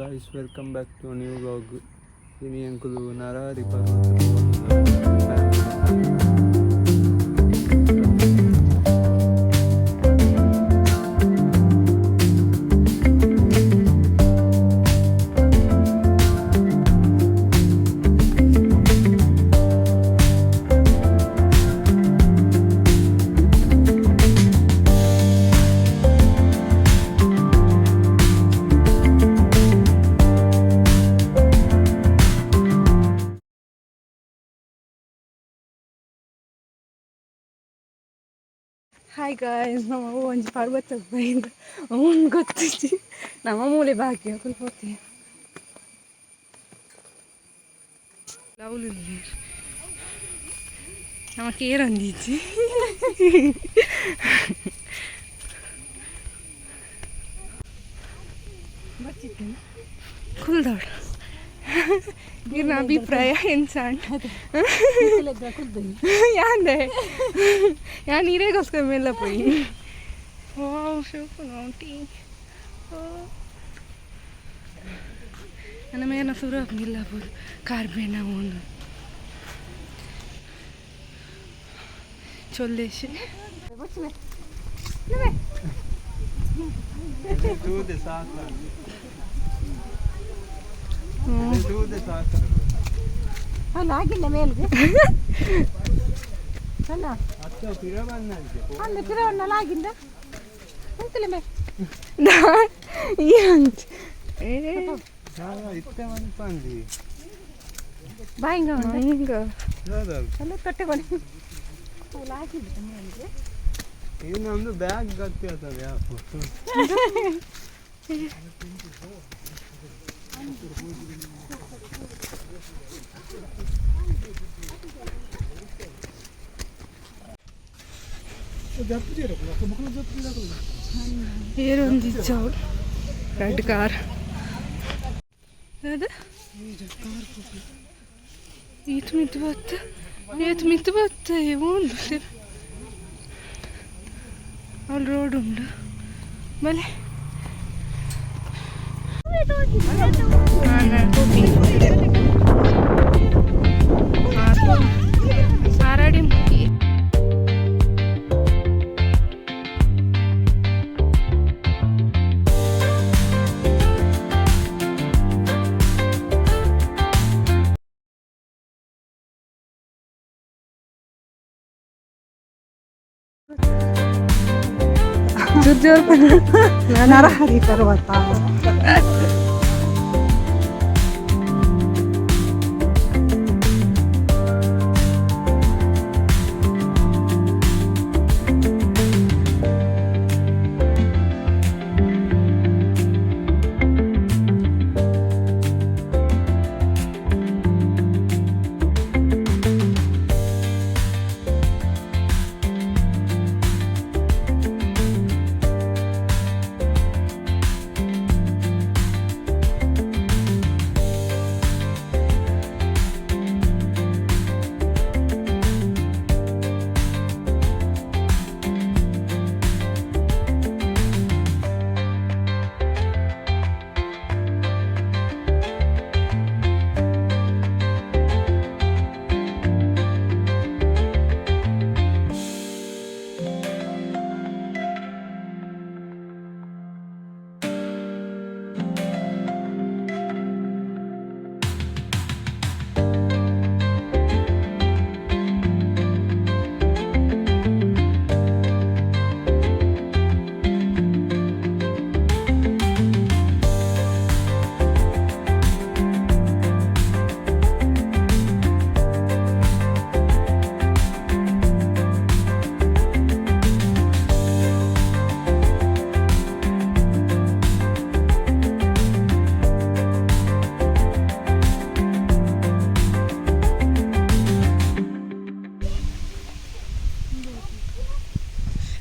guys, welcome back to a new vlog. Ini Uncle Narahari Hill. Hi guys, ನಮ್ಮ ಒಂಜಿ ಪರ್ವತಕ್ಕೆ ಬೈಂದು ಅವನು ಗೊತ್ತಿಚ್ಚಿ ನಮ್ಮ ಮೂಲೆ ಬಾಕಿ ಸ್ವಲ್ಪ ಹೋಗ್ತೀವಿ ಲವ್ಲು ನಮ್ಮ ಕೇರಂದಿಚ್ಚಿ ಕುಲ್ದೋಡ ಗಿರ್ನ ಅಭಿಪ್ರಾಯ ಎನ್ಸಣ್ಣ ಯಾಂದೆ ഞാൻ നീരേക്കൊക്കെ മേലെ പോയി ഓ സൂപ്പർ നോട്ടി ഓ ನನ್ನ ಮೇನ ಸುರಪ್ನಿಲ್ಲ ಬೋದು ಕಾರ್ಬೇನ ಒಂದು ಚೊಲ್ಲೇಶಿ ಅಲ್ಲ ಆಗಿಲ್ಲ ಮೇಲ್ಗೆ ಅಲ್ಲ ಅಲ್ಲ ಕಿರವಣ್ಣಲ್ಲ ಆಗಿಂದ ಎಂತಲ್ಲ ಮೇ ಬಾಯಿಂಗ ಹಿಂಗ ಅಲ್ಲ ಕಟ್ಟೆಗೊಂಡು ಅಲ್ಲ ಆಗಿಲ್ಲ ಮೇಲ್ಗೆ ಇದು ನಮ್ದು ಬ್ಯಾಗ್ ಗಟ್ಟಿ ಆಗ್ತದೆ ಯಾಕೆ ಏರೊಂದಿಚ್ಚ ರೆಡ್ ಕಾರ್ ಅದು ಈತ ಮಿತ್ತು ಬತ್ತ ಒಂದು ಅಲ್ಲಿ ರೋಡ್ ಉಂಡು ಬಲೆ ಆರಾಡಿ ಮುಗಿ ನರಹರಿ ಪರ್ವತ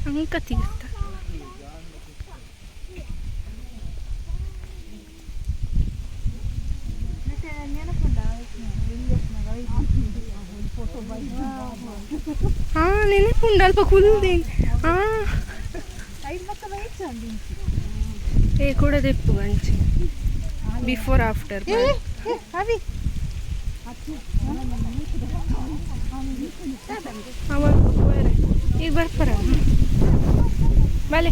ಅಂಕ ತೀರ್ಥ ನೆನಪುಂಡು ಅಲ್ಪ ಕುಲ್ದೆ ಏ ಕೂಡ ತೆಪ್ಪು ಅಂಚಿ बिफोर आफ्टर अभी एक बार पर भले